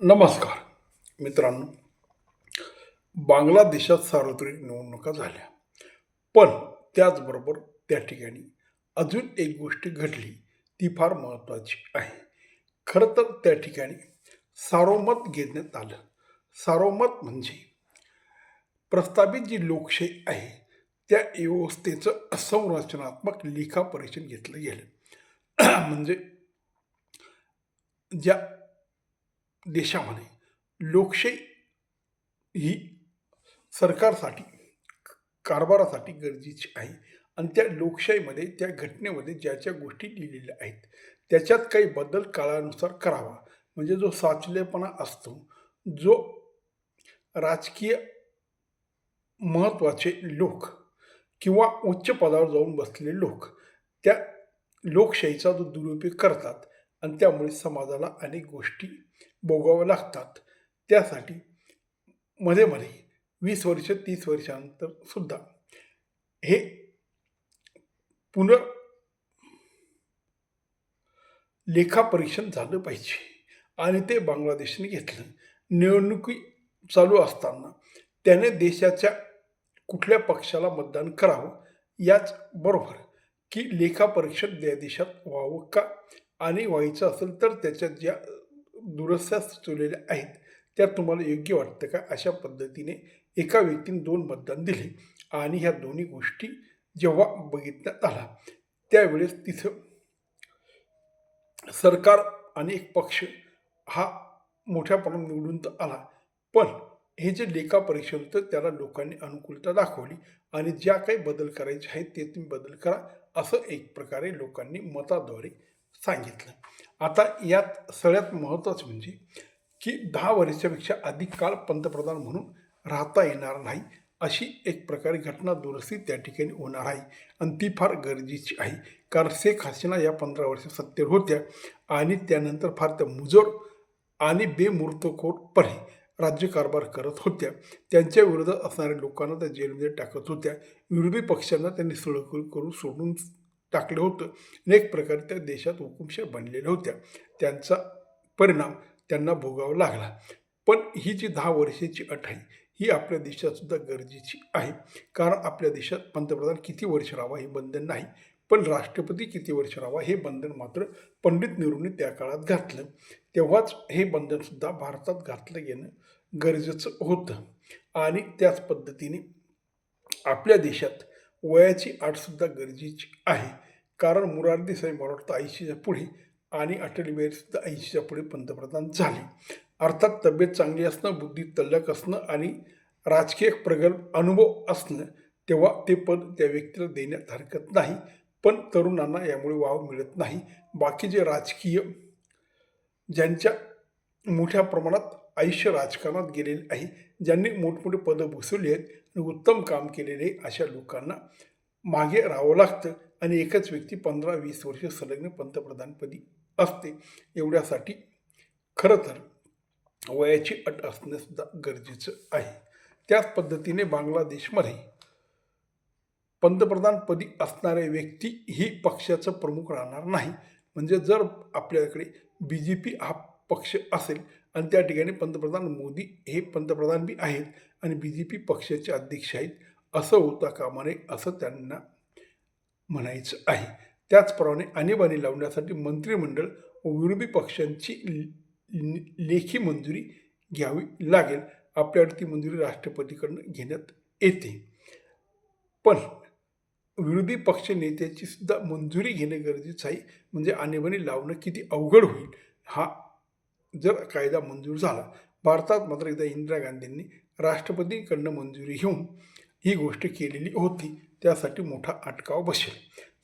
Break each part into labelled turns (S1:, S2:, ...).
S1: नमस्कार मित्रांनो. बांगलादेशात सार्वत्रिक निवडणुका झाल्या, पण त्याचबरोबर त्या ठिकाणी अजून एक गोष्ट घडली, ती फार महत्त्वाची आहे. खरं तर त्या ठिकाणी सार्वमत घेण्यात आलं. सार्वमत म्हणजे प्रस्तावित जी लोकशाही आहे, त्या व्यवस्थेचं संरचनात्मक लेखापरीक्षण घेतलं गेलं. म्हणजे ज्या देशामध्ये लोकशाही ही सरकारसाठी, कारभारासाठी गरजेची आहे आणि त्या लोकशाहीमध्ये, त्या घटनेमध्ये ज्या गोष्टी लिहिलेल्या आहेत, त्याच्यात काही बदल काळानुसार करावा. म्हणजे जो साचलेपणा असतो, जो राजकीय महत्त्वाचे लोक किंवा उच्च पदावर जाऊन बसलेले लोक, त्या लोकशाहीचा जो दुरुपयोग करतात आणि त्यामुळे समाजाला अनेक गोष्टी भोगाव्या लागतात. त्यासाठी मध्ये-मध्ये 20 वर्ष, 30 वर्षानंतर सुद्धा हे लेखापरीक्षण झालं पाहिजे आणि ते बांगलादेशने घेतलं. निवडणुकी चालू असताना त्याने देशाच्या कुठल्या पक्षाला मतदान करावं, याच बरोबर की लेखापरीक्षण त्या देशात व्हावं का, आणि व्हायचं असेल तर त्याच्यात ज्या दुरुस्त्या सुचवलेल्या आहेत, त्या तुम्हाला योग्य वाटतं का? अशा पद्धतीने एका व्यक्तीने 2 मतदान दिले आणि ह्या दोन्ही गोष्टी जेव्हा बघितण्यात आल्या, त्यावेळेस तिथं सरकार आणि एक पक्ष हा मोठ्या प्रमाणात निवडून तर आला, पण हे जे लेखापरीक्षण होतं त्याला लोकांनी अनुकूलता दाखवली आणि ज्या काही बदल करायचे आहेत ते तुम्ही बदल करा, असं एक प्रकारे लोकांनी मताद्वारे सांगितलं. आता यात सगळ्यात महत्त्वाचं म्हणजे की 10 वर्षापेक्षा अधिक काळ पंतप्रधान म्हणून राहता येणार नाही, अशी एक प्रकारे घटना दुरुस्ती त्या ठिकाणी होणार आहे आणि ती फार गरजेची आहे. कारण शेख हसीना या 15 वर्ष सत्तेवर होत्या आणि त्यानंतर फार त्या मुजोर आणि बेमुहूर्तखोरपणे राज्यकारभार करत होत्या. त्यांच्या विरोधात असणाऱ्या लोकांना त्या जेलमध्ये टाकत होत्या. विरोधी पक्षांना त्यांनी सळखळ करून सोडून टाकलं होतं आणि एक प्रकारे त्या देशात हुकुमशाह बनलेल्या होत्या. त्यांचा परिणाम त्यांना भोगावा लागला. पण ही जी 10 वर्षाची अट आहे, ही आपल्या देशात सुद्धा गरजेची आहे. कारण आपल्या देशात पंतप्रधान किती वर्ष राहावा हे बंधन नाही, पण राष्ट्रपती किती वर्ष राहावा हे बंधन मात्र पंडित नेहरूंनी त्या काळात घातलं. तेव्हाच हे बंधनसुद्धा भारतात घातलं येणं गरजेचं होतं. आणि त्याच पद्धतीने आपल्या देशात वयाची अटसुद्धा गरजेची आहे. कारण मोरारजी देसाई मला वाटतं 80च्या पुढे आणि अटल बिहारीसुद्धा 80च्या पुढे पंतप्रधान झाले. अर्थात तब्येत चांगली असणं, बुद्धी तल्लख असणं आणि राजकीय प्रगल्भ अनुभव असणं, तेव्हा ते पद त्या व्यक्तीला देण्यात हरकत नाही. पण तरुणांना यामुळे वाव मिळत नाही. बाकी जे राजकीय, ज्यांच्या मोठ्या प्रमाणात आयुष्य राजकारणात गेलेले आहे, ज्यांनी मोठमोठे पदं भूषवली आहेत आणि उत्तम काम केलेले आहे, अशा लोकांना मागे राहावं लागतं आणि एकच व्यक्ती 15-20 वर्ष संलग्न पंतप्रधानपदी असते. एवढ्यासाठी खरं तर वयाची अट असणंसुद्धा गरजेचं आहे. त्याच पद्धतीने बांगलादेशमध्ये पंतप्रधानपदी असणाऱ्या व्यक्ती ही पक्षाचं प्रमुख राहणार नाही. म्हणजे जर आपल्याकडे BJP हा पक्ष असेल आणि त्या ठिकाणी पंतप्रधान मोदी हे पंतप्रधान बी आहेत आणि BJP पक्षाचे अध्यक्ष आहेत, असं होता कामा नये, असं त्यांना म्हणायचं आहे. त्याचप्रमाणे आणीबाणी लावण्यासाठी मंत्रिमंडळ व विरोधी पक्षांची लेखी मंजुरी घ्यावी लागेल. आपल्याकडे ती मंजुरी राष्ट्रपतीकडून घेण्यात येते, पण विरोधी पक्ष नेत्याची सुद्धा मंजुरी घेणं गरजेचं आहे. म्हणजे आणीबाणी लावणं किती अवघड होईल हा जर कायदा मंजूर झाला. भारतात मात्र एकदा इंदिरा गांधींनी राष्ट्रपतींकडनं मंजुरी घेऊन ही गोष्ट केलेली होती. त्यासाठी मोठा अटकाव बसेल.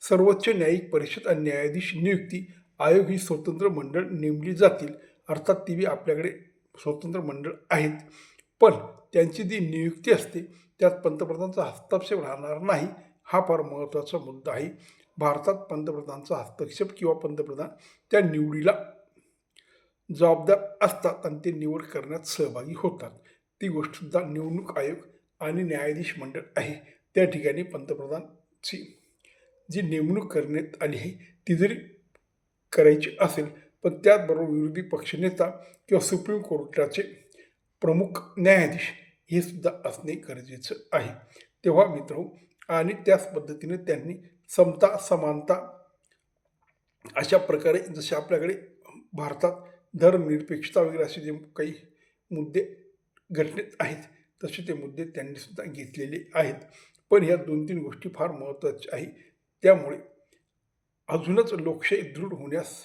S1: सर्वोच्च न्यायिक परिषद आणि न्यायाधीश नियुक्ती आयोग ही स्वतंत्र मंडळ नेमली जातील. अर्थात ती बी आपल्याकडे स्वतंत्र मंडळ आहेत, पण त्यांची जी नियुक्ती असते त्यात पंतप्रधानांचा हस्तक्षेप राहणार नाही. हा फार महत्त्वाचा मुद्दा आहे. भारतात पंतप्रधानांचा हस्तक्षेप किंवा पंतप्रधान त्या निवडीला जबाबदार असतात आणि ते निवड करण्यात सहभागी होतात. ती गोष्टसुद्धा निवडणूक आयोग आणि न्यायाधीश मंडळ आहे, त्या ठिकाणी पंतप्रधानाची जी नेमणूक करण्यात आली आहे ती जरी करायची असेल पण त्याचबरोबर विरोधी पक्षनेता किंवा सुप्रीम कोर्टाचे प्रमुख न्यायाधीश हे सुद्धा असणे गरजेचं आहे. तेव्हा मित्र आणि त्याच पद्धतीने त्यांनी समता समानता अशा प्रकारे जसे आपल्याकडे भारतात धर्मनिरपेक्षता वगैरे असे जे काही मुद्दे घटनेत आहेत तसे ते मुद्दे त्यांनी सुद्धा घेतलेले आहेत. पण ह्या 2-3 गोष्टी फार महत्त्वाच्या आहेत. त्यामुळे अजूनच लोकशाही दृढ होण्यास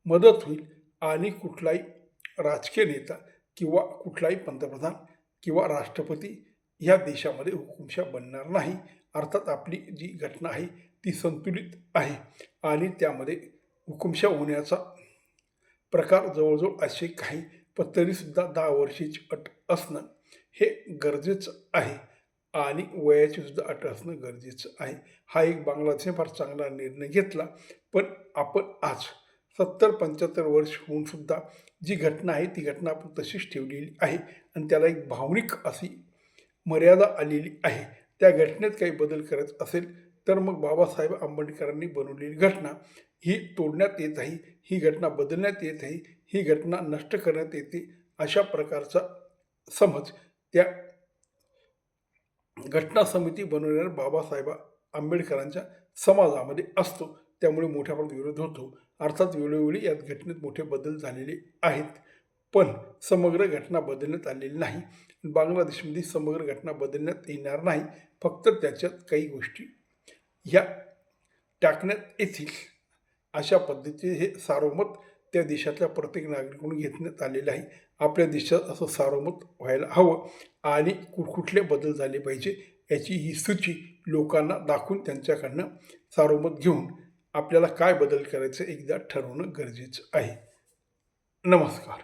S1: मदत होईल आणि कुठलाही राजकीय नेता किंवा कुठलाही पंतप्रधान किंवा राष्ट्रपती ह्या देशामध्ये हुकुमशाह बनणार नाही. अर्थात आपली जी घटना आहे ती संतुलित आहे आणि त्यामध्ये हुकुमशाह होण्याचा प्रकार जवळजवळ असे काही, पण तरीसुद्धा 10 वर्षाची अट असणं हे गरजेचं आहे आणि वयाची सुद्धा अट असणं गरजेचं आहे. हा एक बांगलादेशने फार चांगला निर्णय घेतला. पण आपण आज 70-75 वर्ष होऊन सुद्धा जी घटना आहे ती घटना आपण तशीच ठेवलेली आहे आणि त्याला एक भावनिक अशी मर्यादा आलेली आहे. त्या घटनेत काही बदल करायचा असेल तर मग बाबासाहेब आंबेडकरांनी बनवलेली घटना ही तोडण्यात येत आहे, ही घटना बदलण्यात येत आहे, ही घटना नष्ट करण्यात येते, अशा प्रकारचा समज त्या घटना समिती बनवणाऱ्या बाबासाहेब आंबेडकरांच्या समाजामध्ये असतो. त्यामुळे मोठ्या प्रमाणात विरोध होतो. अर्थात वेळोवेळी यात घटनेत मोठे बदल झालेले आहेत, पण समग्र घटना बदलण्यात आलेली नाही. बांगलादेशमध्ये समग्र घटना बदलण्यात येणार नाही, फक्त त्याच्यात काही गोष्टी ह्या टाकण्यात येतील. अशा पद्धतीचे हे सार्वमत त्या देशातल्या प्रत्येक नागरिकाकडून घेण्यात आलेलं आहे. आपल्या देशात असं सार्वमत व्हायला हवं आणि कुठले बदल झाले पाहिजे याची ही सूची लोकांना दाखवून त्यांच्याकडनं सार्वमत घेऊन आपल्याला काय बदल करायचं एकदा ठरवणं गरजेचं आहे. नमस्कार.